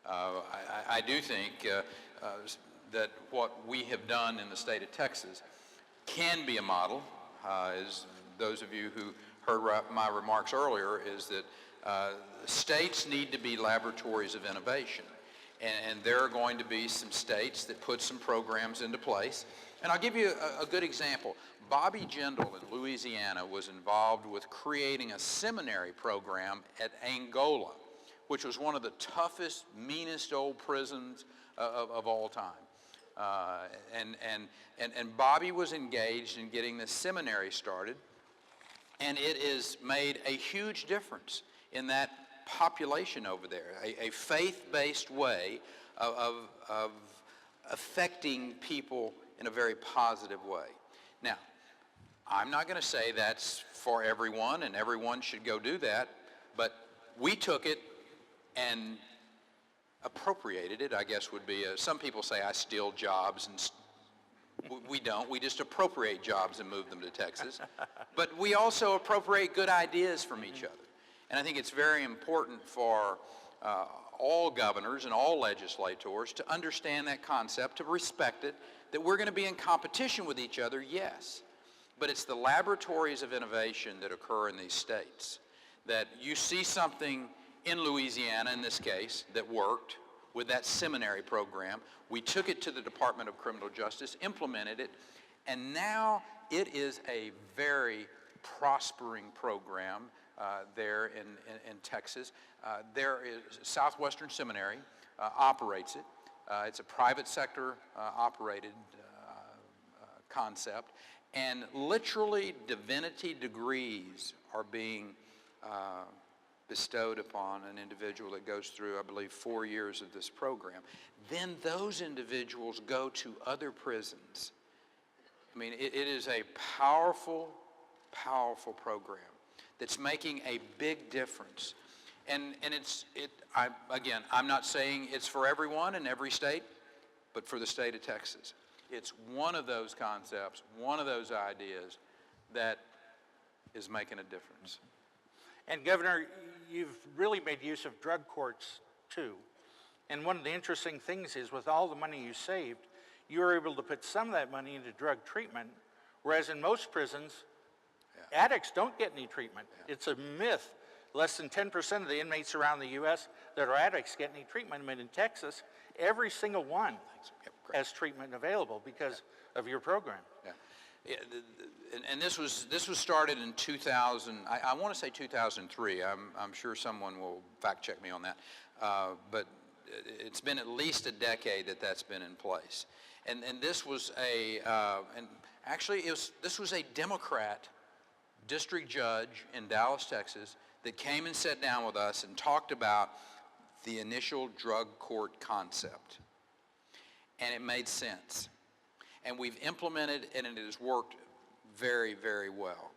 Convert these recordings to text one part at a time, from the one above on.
I do think that what we have done in the state of Texas can be a model, as those of you who heard my remarks earlier, is that states need to be laboratories of innovation. And there are going to be some states that put some programs into place. And I'll give you a good example. Bobby Jindal in Louisiana was involved with creating a seminary program at Angola, which was one of the toughest, meanest old prisons of all time. And Bobby was engaged in getting this seminary started, and it has made a huge difference in that population over there, a faith-based way of affecting people in a very positive way. Now, I'm not going to say that's for everyone and everyone should go do that, but we took it and appropriated it, I guess would be, some people say I steal jobs, and we don't. We just appropriate jobs and move them to Texas. But we also appropriate good ideas from each other. And I think it's very important for all governors and all legislators to understand that concept, to respect it, that we're going to be in competition with each other, yes. But it's the laboratories of innovation that occur in these states. That you see something in Louisiana, in this case, that worked with that seminary program. We took it to the Department of Criminal Justice, implemented it, and now it is a very prospering program there in Texas. There is Southwestern Seminary operates it. It's a private sector operated concept, and literally divinity degrees are being bestowed upon an individual that goes through, I believe, 4 years of this program. Then those individuals go to other prisons. I mean, it is a powerful, powerful program that's making a big difference. And again, I'm not saying it's for everyone in every state, but for the state of Texas. It's one of those concepts, one of those ideas that is making a difference. And Governor, you've really made use of drug courts too. And one of the interesting things is with all the money you saved, you were able to put some of that money into drug treatment, whereas in most prisons, addicts don't get any treatment. It's a myth. Less than 10% of the inmates around the U.S. that are addicts get any treatment. I mean, in Texas, every single one has treatment available because of your program. Yeah, and this was started in 2000. I want to say 2003. I'm sure someone will fact check me on that. But it's been at least a decade that that's been in place. And this was this was a Democrat district judge in Dallas, Texas, that came and sat down with us and talked about the initial drug court concept. And it made sense. And we've implemented and it has worked very, very well.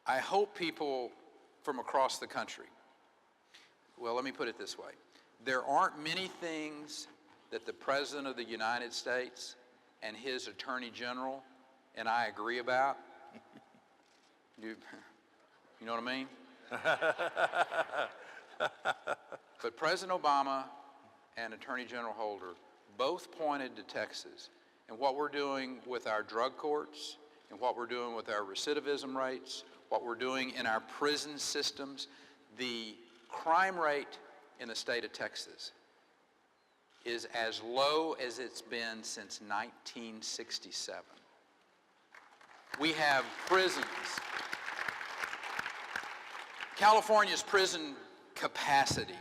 I hope people from across the country, well, let me put it this way. There aren't many things that the President of the United States and his Attorney General and I agree about. You know what I mean? But President Obama and Attorney General Holder both pointed to Texas and what we're doing with our drug courts and what we're doing with our recidivism rates, what we're doing in our prison systems. The crime rate in the state of Texas is as low as it's been since 1967. We have prisons. California's prison capacity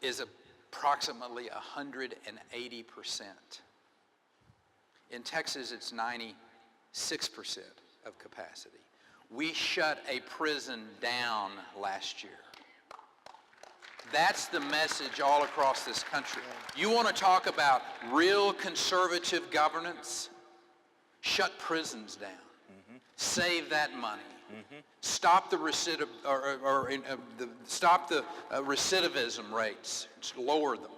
is approximately 180%. In Texas, it's 96% of capacity. We shut a prison down last year. That's the message all across this country. You want to talk about real conservative governance? Shut prisons down. Save that money. Stop the recidivism rates. Just lower them.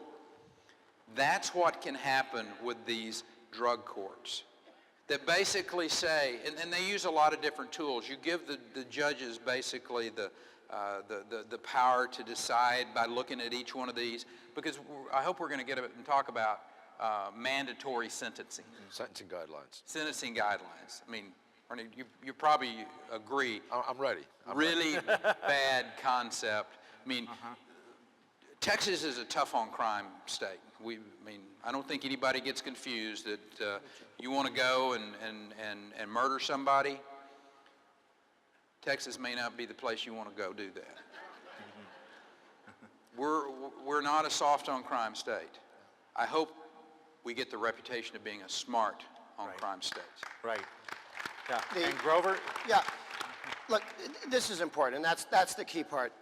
That's what can happen with these drug courts. That basically say, and they use a lot of different tools. You give the judges basically the power to decide by looking at each one of these, because I hope we're going to get and talk about mandatory sentencing. Sentencing guidelines. Sentencing guidelines. I mean, Ernie, you probably agree. I'm ready. Really bad concept. I mean, Texas is a tough on crime state. I don't think anybody gets confused that you want to go and murder somebody. Texas may not be the place you want to go do that. We're not a soft on crime state. I hope we get the reputation of being a smart on crime state. Right. Yeah. And Grover? Yeah. Look, this is important, and that's the key part,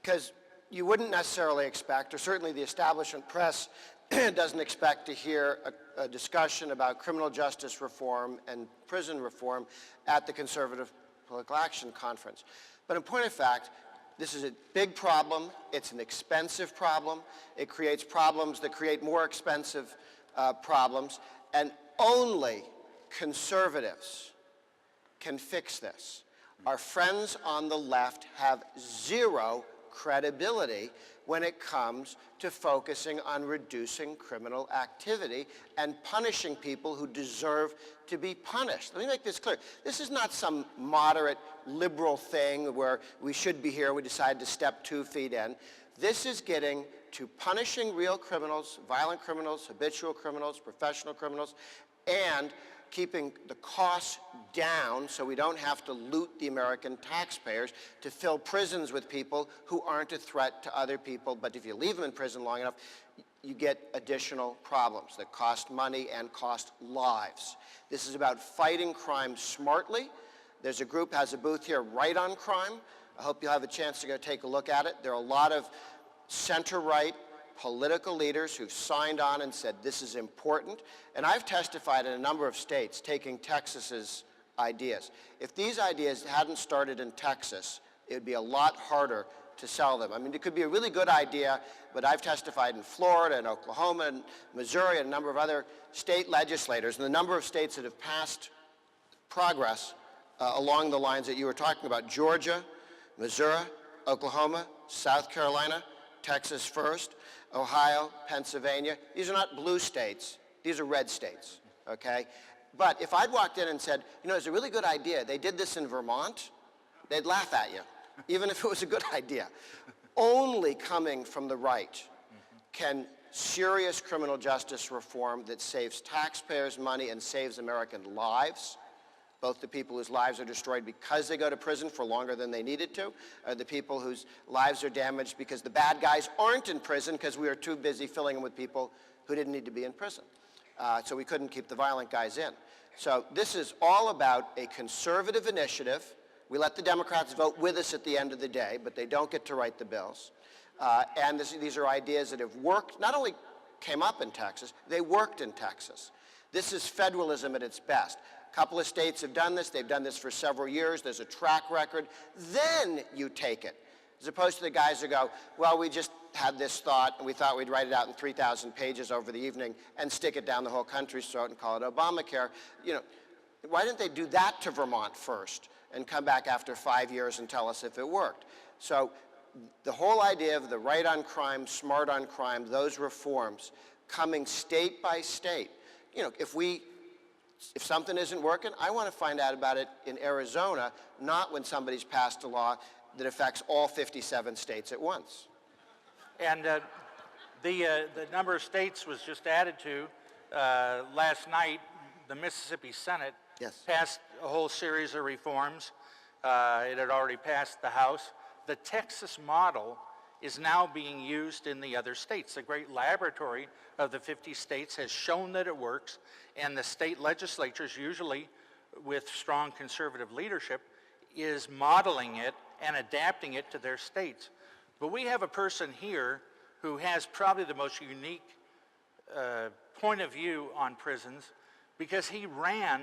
because you wouldn't necessarily expect, or certainly the establishment press doesn't expect to hear a discussion about criminal justice reform and prison reform at the Conservative Political Action Conference. But in point of fact, this is a big problem. It's an expensive problem. It creates problems that create more expensive problems, and only conservatives can fix this. Our friends on the left have zero credibility when it comes to focusing on reducing criminal activity and punishing people who deserve to be punished. Let me make this clear. This is not some moderate liberal thing where we should be here, we decide to step 2 feet in. This is getting to punishing real criminals, violent criminals, habitual criminals, professional criminals, and keeping the costs down so we don't have to loot the American taxpayers to fill prisons with people who aren't a threat to other people. But if you leave them in prison long enough, you get additional problems that cost money and cost lives. This is about fighting crime smartly. There's a group has a booth here, Right on Crime. I hope you'll have a chance to go take a look at it. There are a lot of center-right political leaders who've signed on and said this is important. And I've testified in a number of states taking Texas's ideas. If these ideas hadn't started in Texas, it would be a lot harder to sell them. I mean, it could be a really good idea, but I've testified in Florida and Oklahoma and Missouri and a number of other state legislators, and the number of states that have passed progress along the lines that you were talking about: Georgia, Missouri, Oklahoma, South Carolina, Texas first, Ohio, Pennsylvania. These are not blue states. These are red states, okay? But if I'd walked in and said, you know, it's a really good idea, they did this in Vermont, they'd laugh at you, even if it was a good idea. Only coming from the right can serious criminal justice reform that saves taxpayers money and saves American lives, both the people whose lives are destroyed because they go to prison for longer than they needed to, or the people whose lives are damaged because the bad guys aren't in prison because we are too busy filling them with people who didn't need to be in prison. So we couldn't keep the violent guys in. So this is all about a conservative initiative. We let the Democrats vote with us at the end of the day, but they don't get to write the bills. And these are ideas that have worked, not only came up in Texas, they worked in Texas. This is federalism at its best. A couple of states have done this. They've done this for several years. There's a track record. Then you take it, as opposed to the guys who go, well, we just had this thought, and we thought we'd write it out in 3,000 pages over the evening and stick it down the whole country's throat and call it Obamacare. You know, why didn't they do that to Vermont first and come back after 5 years and tell us if it worked? So the whole idea of the right on crime, smart on crime, those reforms coming state by state. You know, if something isn't working, I want to find out about it in Arizona, not when somebody's passed a law that affects all 57 states at once. And the number of states was just added to last night. The Mississippi Senate passed a whole series of reforms. It had already passed the House. The Texas model is now being used in the other states. The great laboratory of the 50 states has shown that it works, and the state legislatures, usually with strong conservative leadership, is modeling it and adapting it to their states. But we have a person here who has probably the most unique point of view on prisons, because he ran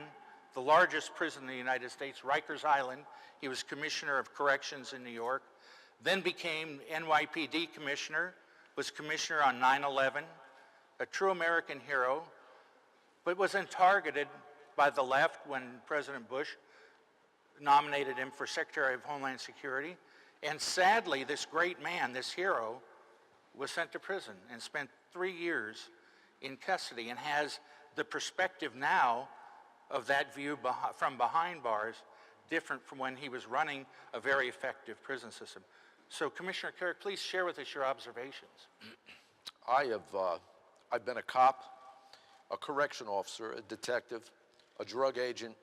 the largest prison in the United States, Rikers Island. He was Commissioner of Corrections in New York, then became NYPD Commissioner, was Commissioner on 9/11, a true American hero, but was then targeted by the left when President Bush nominated him for Secretary of Homeland Security. And sadly, this great man, this hero, was sent to prison and spent 3 years in custody and has the perspective now of that view from behind bars different from when he was running a very effective prison system. So Commissioner Carrick, please share with us your observations. I've been a cop, a correction officer, a detective, a drug agent.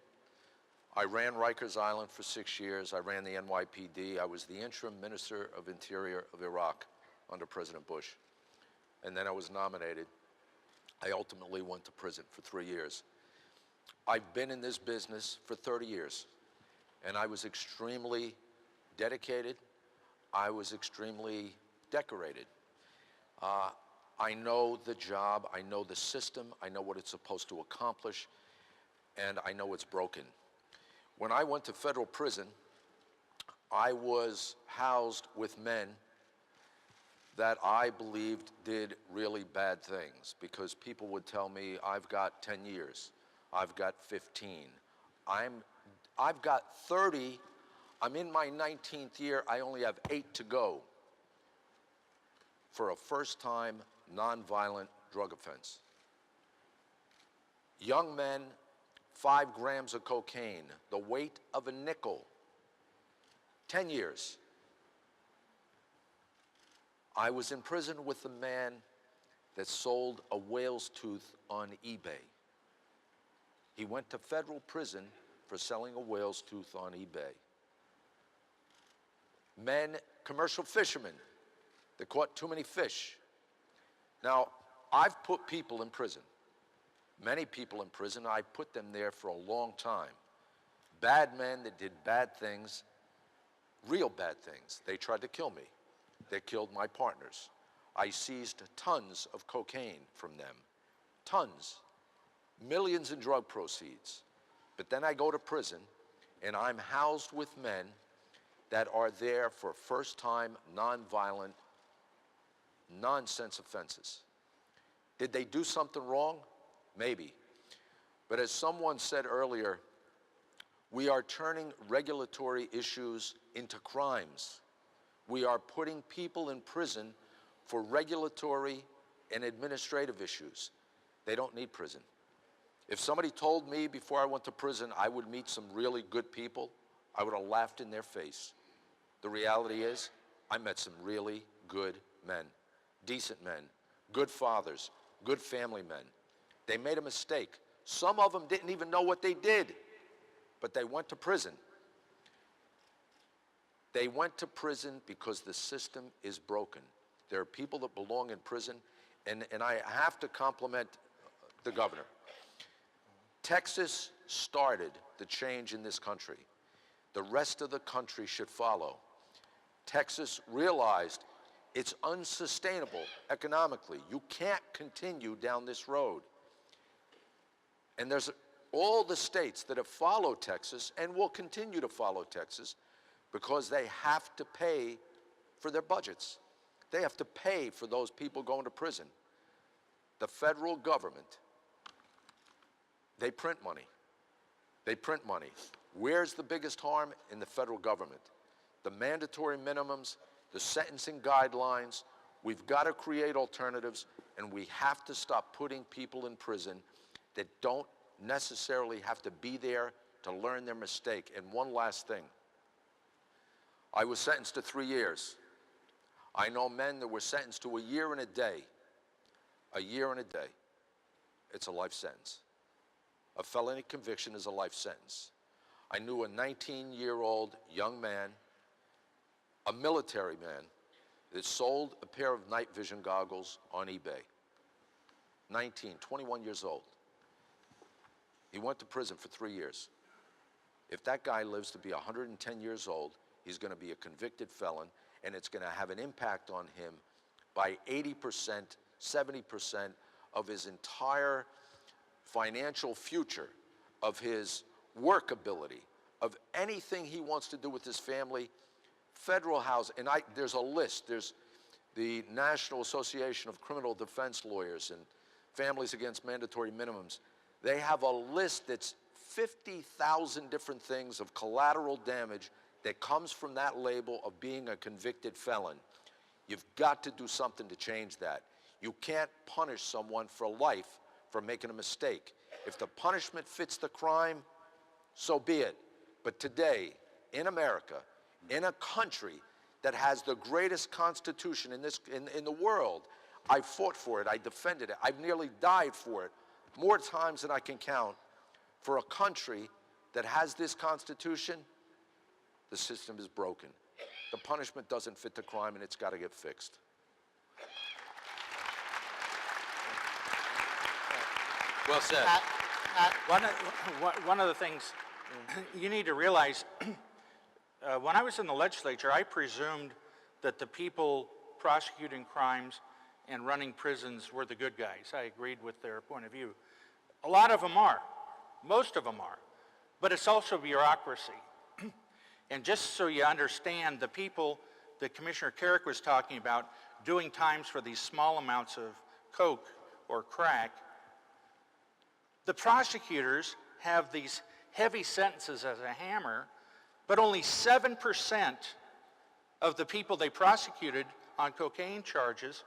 I ran Rikers Island for 6 years. I ran the NYPD. I was the interim Minister of Interior of Iraq under President Bush. And then I was nominated. I ultimately went to prison for 3 years. I've been in this business for 30 years, and I was extremely dedicated. I was extremely decorated. I know the job, I know the system, I know what it's supposed to accomplish, and I know it's broken. When I went to federal prison, I was housed with men that I believed did really bad things, because people would tell me, I've got 10 years, I've got 15, I've got 30, I'm in my 19th year, I only have 8 to go for a first-time nonviolent drug offense. Young men, 5 grams of cocaine, the weight of a nickel, 10 years. I was in prison with a man that sold a whale's tooth on eBay. He went to federal prison for selling a whale's tooth on eBay. Men, commercial fishermen, that caught too many fish. Now, I've put people in prison, many people in prison. I put them there for a long time. Bad men that did bad things, real bad things. They tried to kill me. They killed my partners. I seized tons of cocaine from them, tons, millions in drug proceeds. But then I go to prison, and I'm housed with men that are there for first-time, nonviolent, nonsense offenses. Did they do something wrong? Maybe. But as someone said earlier, we are turning regulatory issues into crimes. We are putting people in prison for regulatory and administrative issues. They don't need prison. If somebody told me before I went to prison I would meet some really good people, I would have laughed in their face. The reality is, I met some really good men, decent men, good fathers, good family men. They made a mistake. Some of them didn't even know what they did, but they went to prison. They went to prison because the system is broken. There are people that belong in prison, and I have to compliment the governor. Texas started the change in this country. The rest of the country should follow. Texas realized it's unsustainable economically. You can't continue down this road. And there's all the states that have followed Texas and will continue to follow Texas because they have to pay for their budgets. They have to pay for those people going to prison. The federal government, they print money. They print money. Where's the biggest harm? In the federal government. The mandatory minimums, the sentencing guidelines, we've got to create alternatives, and we have to stop putting people in prison that don't necessarily have to be there to learn their mistake. And one last thing. I was sentenced to 3 years. I know men that were sentenced to a year and a day. A year and a day. It's a life sentence. A felony conviction is a life sentence. I knew a 19-year-old young man, a military man, that sold a pair of night vision goggles on eBay. 21 years old. He went to prison for 3 years. If that guy lives to be 110 years old, he's going to be a convicted felon, and it's going to have an impact on him by 80%, 70% of his entire financial future, of his work ability, of anything he wants to do with his family. Federal housing, and there's a list. There's the National Association of Criminal Defense Lawyers and Families Against Mandatory Minimums. They have a list that's 50,000 different things of collateral damage that comes from that label of being a convicted felon. You've got to do something to change that. You can't punish someone for life for making a mistake. If the punishment fits the crime, so be it. But today, in America, in a country that has the greatest constitution in the world, I fought for it, I defended it, I've nearly died for it, more times than I can count. For a country that has this constitution, the system is broken. The punishment doesn't fit the crime, and it's got to get fixed. Well said. One of the things you need to realize, when I was in the legislature, I presumed that the people prosecuting crimes and running prisons were the good guys. I agreed with their point of view. A lot of them are. Most of them are. But it's also bureaucracy. And just so you understand, the people that Commissioner Carrick was talking about doing times for these small amounts of coke or crack, the prosecutors have these heavy sentences as a hammer, but only 7% of the people they prosecuted on cocaine charges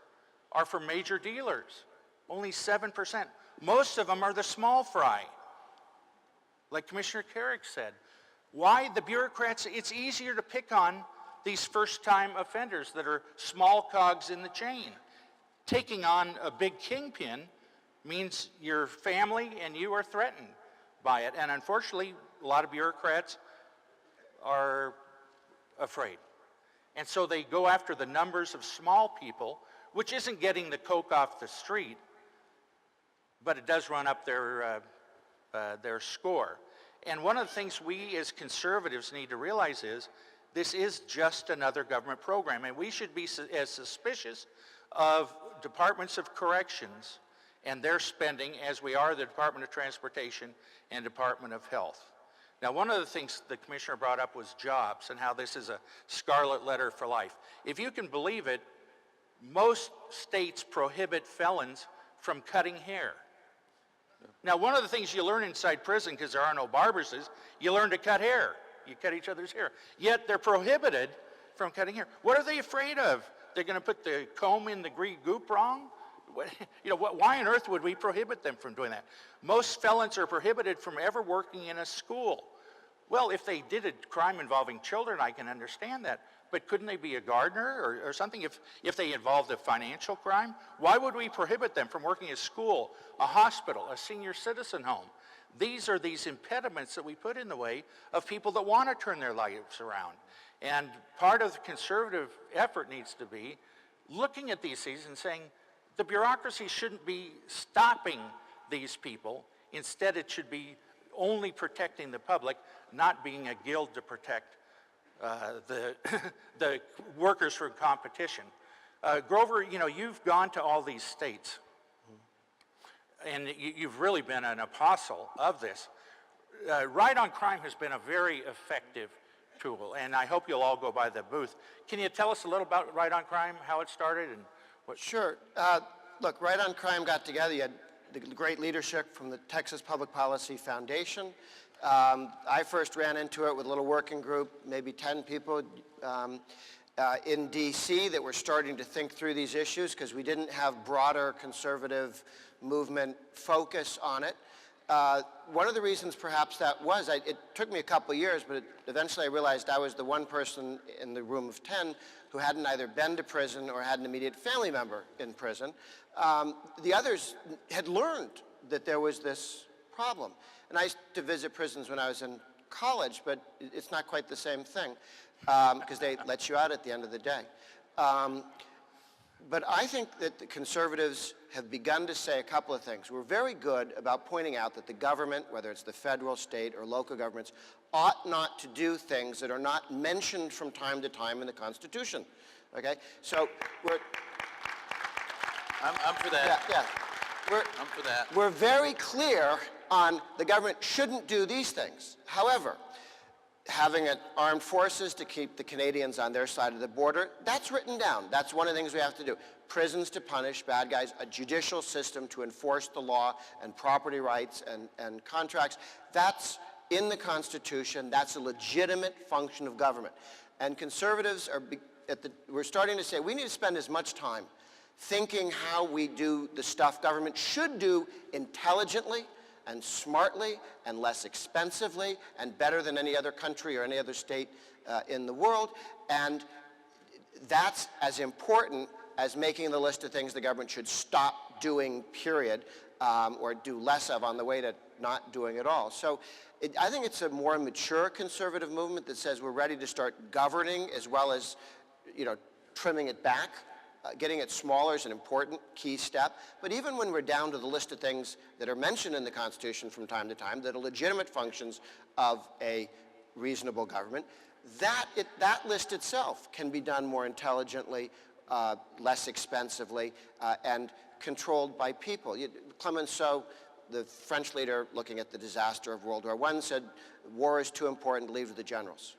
are for major dealers. Only 7%. Most of them are the small fry, like Commissioner Carrick said. Why? The bureaucrats, it's easier to pick on these first-time offenders that are small cogs in the chain. Taking on a big kingpin means your family and you are threatened by it. And unfortunately, a lot of bureaucrats are afraid. And so they go after the numbers of small people, which isn't getting the coke off the street, but it does run up their score. And one of the things we as conservatives need to realize is this is just another government program, and we should be as suspicious of departments of corrections and their spending as we are the Department of Transportation and Department of Health. Now, one of the things the commissioner brought up was jobs and how this is a scarlet letter for life. If you can believe it, most states prohibit felons from cutting hair. Now, one of the things you learn inside prison, because there are no barbers, is you learn to cut hair. You cut each other's hair. Yet they're prohibited from cutting hair. What are they afraid of? They're going to put the comb in the green goop wrong? Why on earth would we prohibit them from doing that? Most felons are prohibited from ever working in a school. Well, if they did a crime involving children, I can understand that. But couldn't they be a gardener or something if they involved a financial crime? Why would we prohibit them from working at a school, a hospital, a senior citizen home? These are these impediments that we put in the way of people that want to turn their lives around. And part of the conservative effort needs to be looking at these things and saying, the bureaucracy shouldn't be stopping these people. Instead, it should be only protecting the public, not being a guild to protect the workers from competition. Grover, you've gone to all these states, and you've really been an apostle of this. Right on Crime has been a very effective tool, and I hope you'll all go by the booth. Can you tell us a little about Right on Crime, how it started, and what? Sure. Look, Right on Crime got together. You had the great leadership from the Texas Public Policy Foundation. I first ran into it with a little working group, maybe 10 people in D.C. that were starting to think through these issues because we didn't have broader conservative movement focus on it. One of the reasons perhaps that was, it took me a couple of years, but eventually I realized I was the one person in the room of 10 who hadn't either been to prison or had an immediate family member in prison. The others had learned that there was this problem. And I used to visit prisons when I was in college, but it's not quite the same thing because they let you out at the end of the day. But I think that the conservatives have begun to say a couple of things. We're very good about pointing out that the government, whether it's the federal, state, or local governments, ought not to do things that are not mentioned from time to time in the Constitution. Okay? So we're... I'm for that. Yeah. I'm for that. We're very clear on the government shouldn't do these things. However, having armed forces to keep the Canadians on their side of the border, that's written down. That's one of the things we have to do. Prisons to punish bad guys, a judicial system to enforce the law and property rights and contracts. That's in the Constitution. That's a legitimate function of government. And conservatives we're starting to say we need to spend as much time thinking how we do the stuff government should do intelligently and smartly and less expensively and better than any other country or any other state in the world. And that's as important as making the list of things the government should stop doing, period, or do less of on the way to not doing it all. So I think it's a more mature conservative movement that says we're ready to start governing as well as, trimming it back. Getting it smaller is an important key step. But even when we're down to the list of things that are mentioned in the Constitution from time to time that are legitimate functions of a reasonable government, that list itself can be done more intelligently, less expensively, and controlled by people. Clemenceau, the French leader looking at the disaster of World War I, said war is too important to leave to the generals.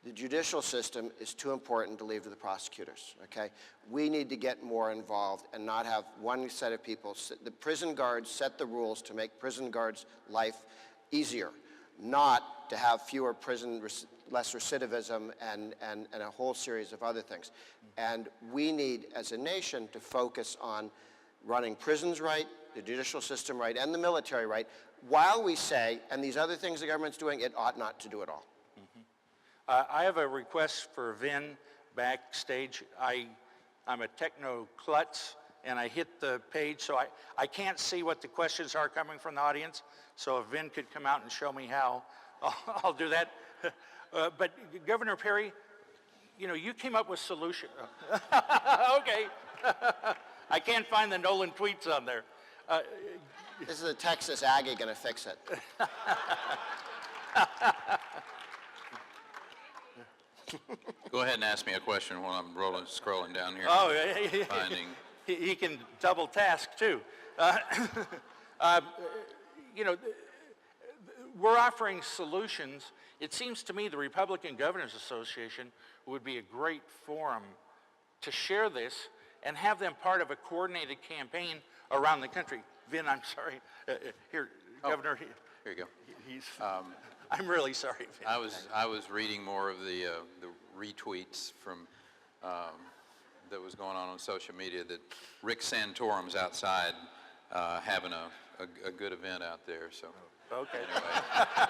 The judicial system is too important to leave to the prosecutors, okay? We need to get more involved and not have one set of people. The prison guards set the rules to make prison guards' life easier, not to have fewer less recidivism and a whole series of other things. And we need, as a nation, to focus on running prisons right, the judicial system right, and the military right, while we say, and these other things the government's doing, it ought not to do it all. I have a request for Vin backstage. I'm a techno klutz, and I hit the page, so I can't see what the questions are coming from the audience. So if Vin could come out and show me how, I'll do that. But Governor Perry, you came up with solution. Okay. I can't find the Nolan tweets on there. This is a Texas Aggie going to fix it. Go ahead and ask me a question while I'm scrolling down here. Oh, Finding. He can double task too. We're offering solutions. It seems to me the Republican Governors Association would be a great forum to share this and have them part of a coordinated campaign around the country. Vin, I'm sorry. Here, Governor. Here you go. He's. I'm really sorry, Vin. I was reading more of the retweets from that was going on social media that Rick Santorum's outside having a good event out there. So okay. Anyway.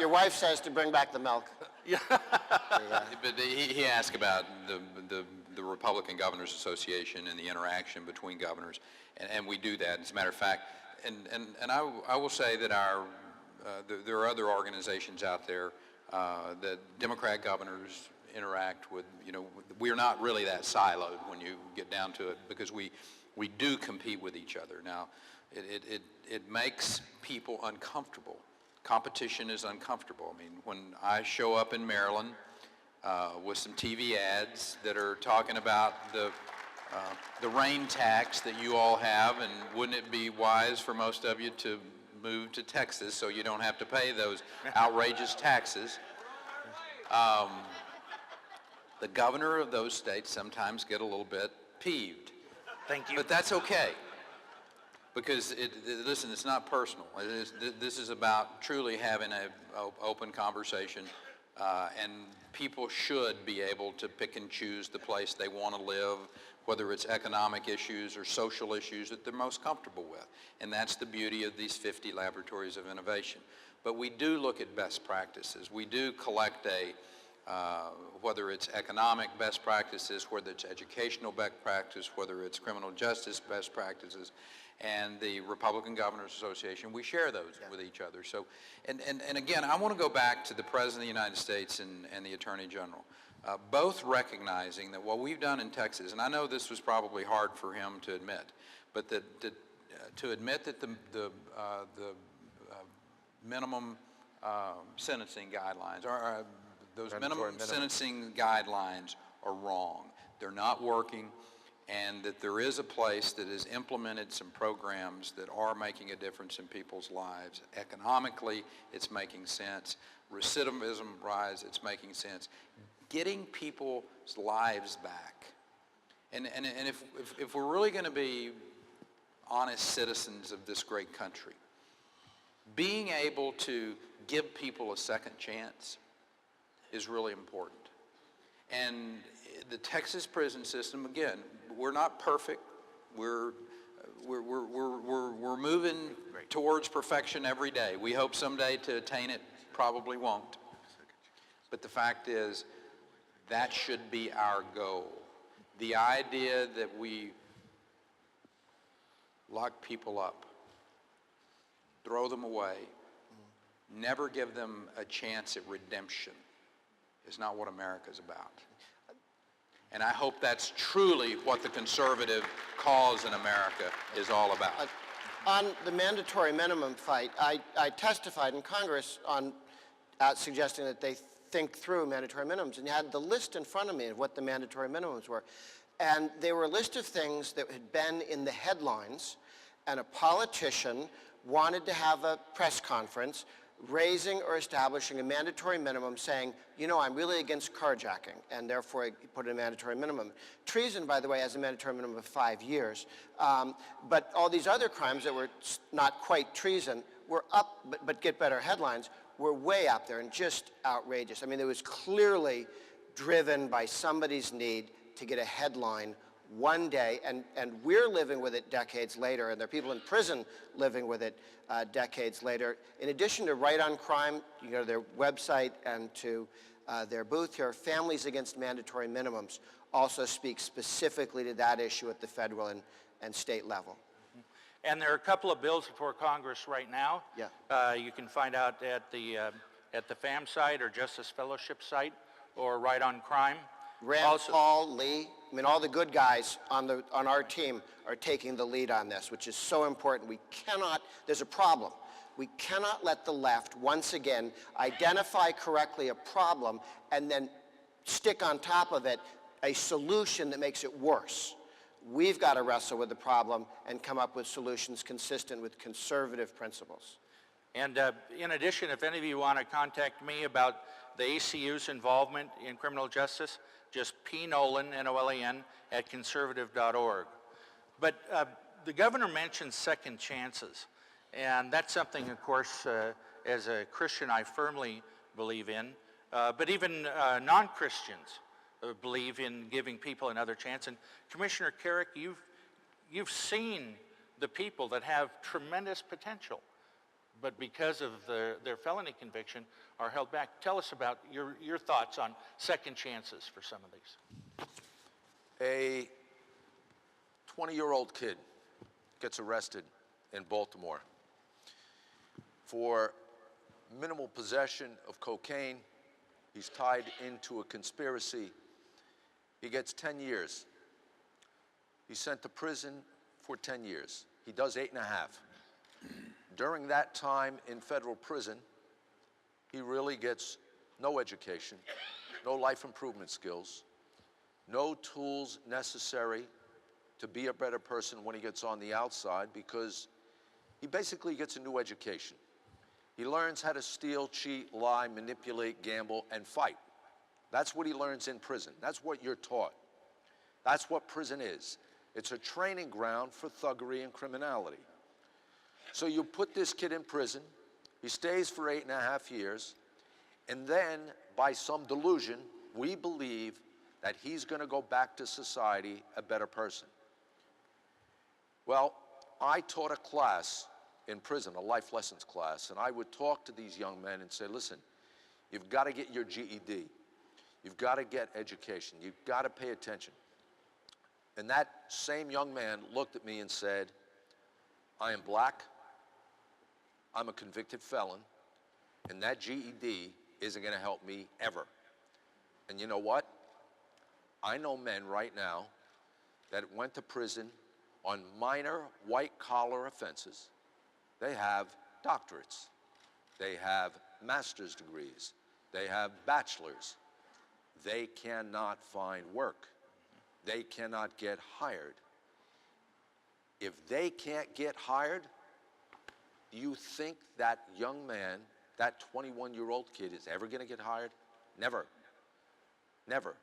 Your wife says to bring back the milk. Yeah. But he asked about the Republican Governors Association and the interaction between governors, and we do that. As a matter of fact, and I will say that there are other organizations out there that Democrat governors interact with. We're not really that siloed when you get down to it, because we do compete with each other. Now, it makes people uncomfortable. Competition is uncomfortable. I mean, when I show up in Maryland with some TV ads that are talking about the rain tax that you all have, and wouldn't it be wise for most of you to move to Texas so you don't have to pay those outrageous taxes? The governor of those states sometimes get a little bit peeved. Thank you. But that's okay, because listen, it's not personal. This is about truly having an open conversation, and people should be able to pick and choose the place they want to live, whether it's economic issues or social issues that they're most comfortable with. And that's the beauty of these 50 laboratories of innovation. But we do look at best practices. We do collect whether it's economic best practices, whether it's educational best practice, whether it's criminal justice best practices, and the Republican Governors Association, we share those with each other. So, and again, I want to go back to the President of the United States and the Attorney General, both recognizing that what we've done in Texas, and I know this was probably hard for him to admit, but to admit that the minimum sentencing guidelines, or those minimum sentencing guidelines are wrong. They're not working, and that there is a place that has implemented some programs that are making a difference in people's lives. Economically, it's making sense. Recidivism rise, it's making sense. Getting people's lives back. And if we're really going to be honest citizens of this great country, Being able to give people a second chance is really important. And the Texas prison system, again, we're not perfect. We're moving towards perfection every day. We hope someday to attain it, probably won't. But the fact is, that should be our goal. The idea that we lock people up, throw them away, never give them a chance at redemption is not what America's about. And I hope that's truly what the conservative cause in America is all about. On the mandatory minimum fight, I testified in Congress on suggesting that they think through mandatory minimums, and you had the list in front of me of what the mandatory minimums were. And they were a list of things that had been in the headlines, and a politician wanted to have a press conference raising or establishing a mandatory minimum saying, you know, I'm really against carjacking, and therefore I put in a mandatory minimum. Treason, by the way, has a mandatory minimum of 5 years. But all these other crimes that were not quite treason were up, but get better headlines, were way up there and just outrageous. I mean, it was clearly driven by somebody's need to get a headline one day, and we're living with it decades later, and there are people in prison living with it decades later. In addition to Right on Crime, you go to their website and to their booth here, Families Against Mandatory Minimums also speaks specifically to that issue at the federal and state level. And there are a couple of bills before Congress right now. Yeah. You can find out at the FAM site or Justice Fellowship site or Right on Crime. Rand Paul, Lee, I mean, all the good guys on our team are taking the lead on this, which is so important. We cannot, there's a problem. We cannot let the left, once again, identify correctly a problem and then stick on top of it a solution that makes it worse. We've got to wrestle with the problem and come up with solutions consistent with conservative principles. And in addition, if any of you want to contact me about the ACU's involvement in criminal justice, just P. Nolan, N-O-L-A-N, at conservative.org. But the governor mentioned second chances, and that's something, of course, as a Christian, I firmly believe in. But even non-Christians believe in giving people another chance. And Commissioner Carrick, you've seen the people that have tremendous potential, but because of their felony conviction are held back. Tell us about your thoughts on second chances for some of these. A 20-year-old kid gets arrested in Baltimore for minimal possession of cocaine. He's tied into a conspiracy. He gets 10 years. He's sent to prison for 10 years. He does 8.5. During that time in federal prison, he really gets no education, no life improvement skills, no tools necessary to be a better person when he gets on the outside, because he basically gets a new education. He learns how to steal, cheat, lie, manipulate, gamble, and fight. That's what he learns in prison. That's what you're taught. That's what prison is. It's a training ground for thuggery and criminality. So you put this kid in prison, he stays for 8.5 years, and then by some delusion, we believe that he's going to go back to society a better person. Well, I taught a class in prison, a life lessons class, and I would talk to these young men and say, listen, you've got to get your GED. You've got to get education. You've got to pay attention. And that same young man looked at me and said, I am black, I'm a convicted felon, and that GED isn't going to help me ever. And you know what? I know men right now that went to prison on minor white-collar offenses. They have doctorates. They have master's degrees. They have bachelors. They cannot find work. They cannot get hired. If they can't get hired, do you think that young man, that 21-year-old kid, is ever going to get hired? Never. Never.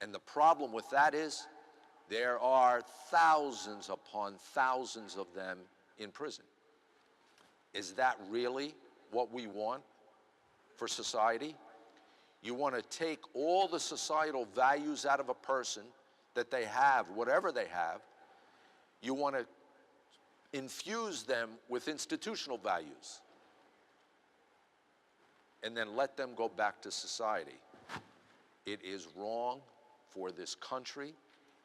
And the problem with that is there are thousands upon thousands of them in prison. Is that really what we want for society? You want to take all the societal values out of a person that they have, whatever they have. You want to infuse them with institutional values and then let them go back to society. It is wrong for this country.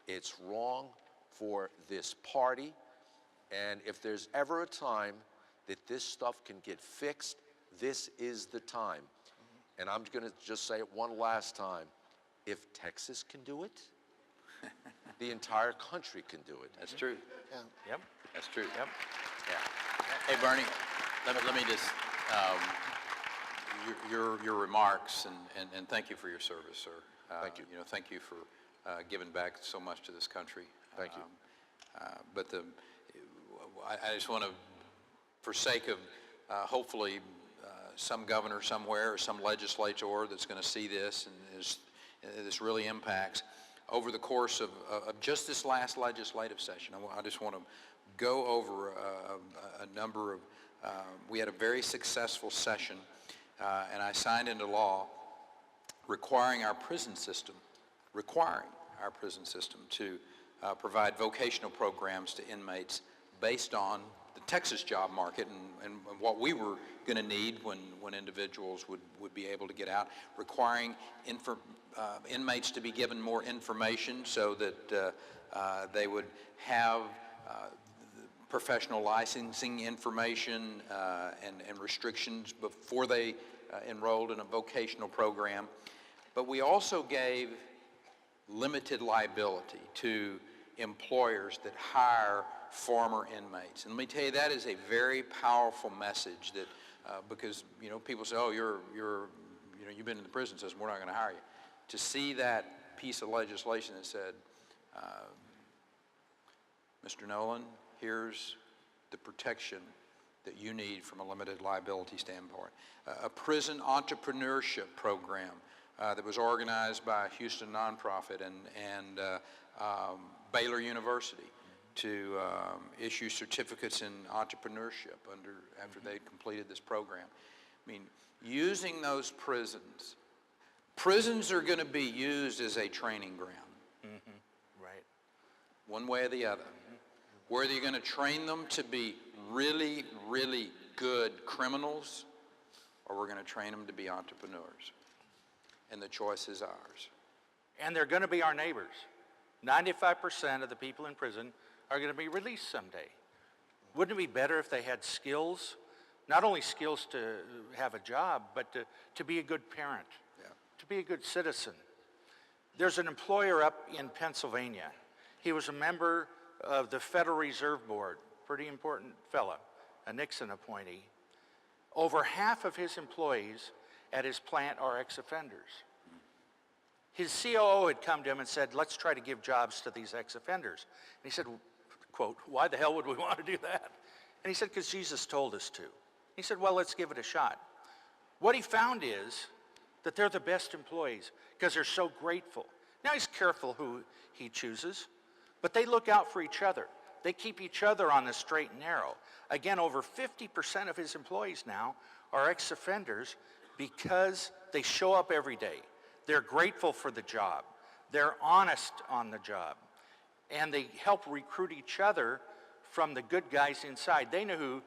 It's wrong for this party. And if there's ever a time that this stuff can get fixed, this is the time. And I'm going to just say it one last time. If Texas can do it, the entire country can do it. That's true. Yeah. Yep. That's true. Yep. Yeah. Hey, Bernie, let me just, your remarks, and thank you for your service, sir. Thank you. You know, thank you for giving back so much to this country. Thank you. But I just want to, for sake of hopefully some governor somewhere or some legislator that's going to see this and this really impacts, over the course of just this last legislative session, I just want to go over a number of, we had a very successful session, and I signed into law requiring our prison system to provide vocational programs to inmates based on the Texas job market and what we were going to need when individuals would be able to get out, requiring inmates to be given more information so that they would have professional licensing information and restrictions before they enrolled in a vocational program. But we also gave limited liability to employers that hire former inmates. And let me tell you, that is a very powerful message that, because, you know, people say, oh, you've been in the prison system, we're not going to hire you. To see that piece of legislation that said, Mr. Nolan, here's the protection that you need from a limited liability standpoint. A prison entrepreneurship program that was organized by a Houston nonprofit and Baylor University to issue certificates in entrepreneurship after they completed this program. I mean, using those prisons are going to be used as a training ground. Right. One way or the other. Whether you're going to train them to be really, really good criminals, or we're going to train them to be entrepreneurs. And the choice is ours. And they're going to be our neighbors. 95% of the people in prison are going to be released someday. Wouldn't it be better if they had skills, not only skills to have a job, but to be a good parent, to be a good citizen? There's an employer up in Pennsylvania. He was a member of the Federal Reserve Board, pretty important fella, a Nixon appointee. Over half of his employees at his plant are ex-offenders. His COO had come to him and said, let's try to give jobs to these ex-offenders. And he said, quote, why the hell would we want to do that? And he said, because Jesus told us to. He said, well, let's give it a shot. What he found is that they're the best employees because they're so grateful. Now he's careful who he chooses, but they look out for each other. They keep each other on the straight and narrow. Again, over 50% of his employees now are ex-offenders because they show up every day. They're grateful for the job. They're honest on the job. And they help recruit each other from the good guys inside. They know who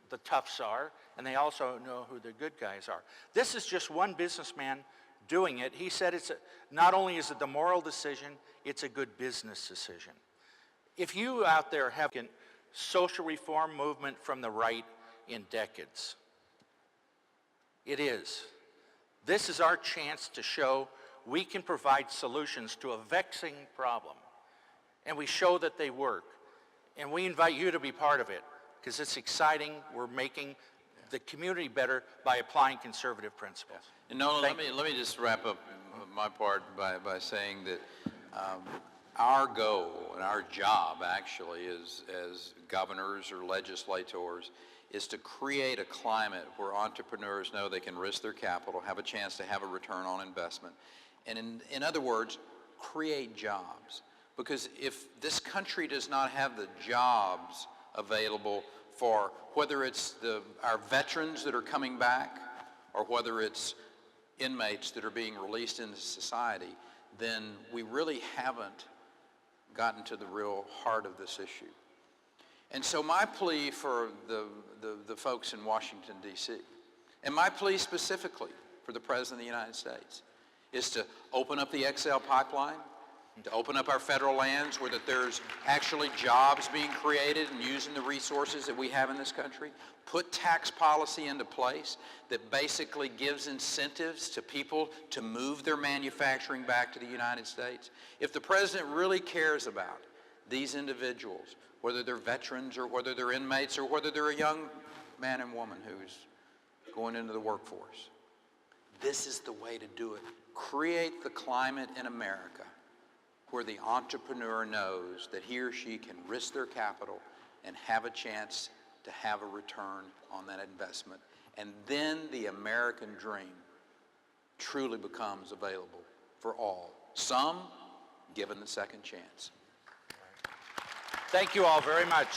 the toughs are, and they also know who the good guys are. This is just one businessman doing it. He said not only is it the moral decision, it's a good business decision. If you out there have a social reform movement from the right in decades, it is. This is our chance to show we can provide solutions to a vexing problem. And we show that they work. And we invite you to be part of it because it's exciting. We're making the community better by applying conservative principles. And Nolan, let me just wrap up my part by saying that our goal and our job actually is, as governors or legislators, is to create a climate where entrepreneurs know they can risk their capital, have a chance to have a return on investment, and in other words, create jobs. Because if this country does not have the jobs available for whether it's our veterans that are coming back or whether it's inmates that are being released into society, then we really haven't gotten to the real heart of this issue. And so my plea for the folks in Washington, D.C., and my plea specifically for the President of the United States, is to open up the XL pipeline, to open up our federal lands where that there's actually jobs being created and using the resources that we have in this country, put tax policy into place that basically gives incentives to people to move their manufacturing back to the United States. If the President really cares about these individuals, whether they're veterans or whether they're inmates or whether they're a young man and woman who's going into the workforce, this is the way to do it. Create the climate in America where the entrepreneur knows that he or she can risk their capital and have a chance to have a return on that investment. And then the American dream truly becomes available for all, some given the second chance. Thank you all very much.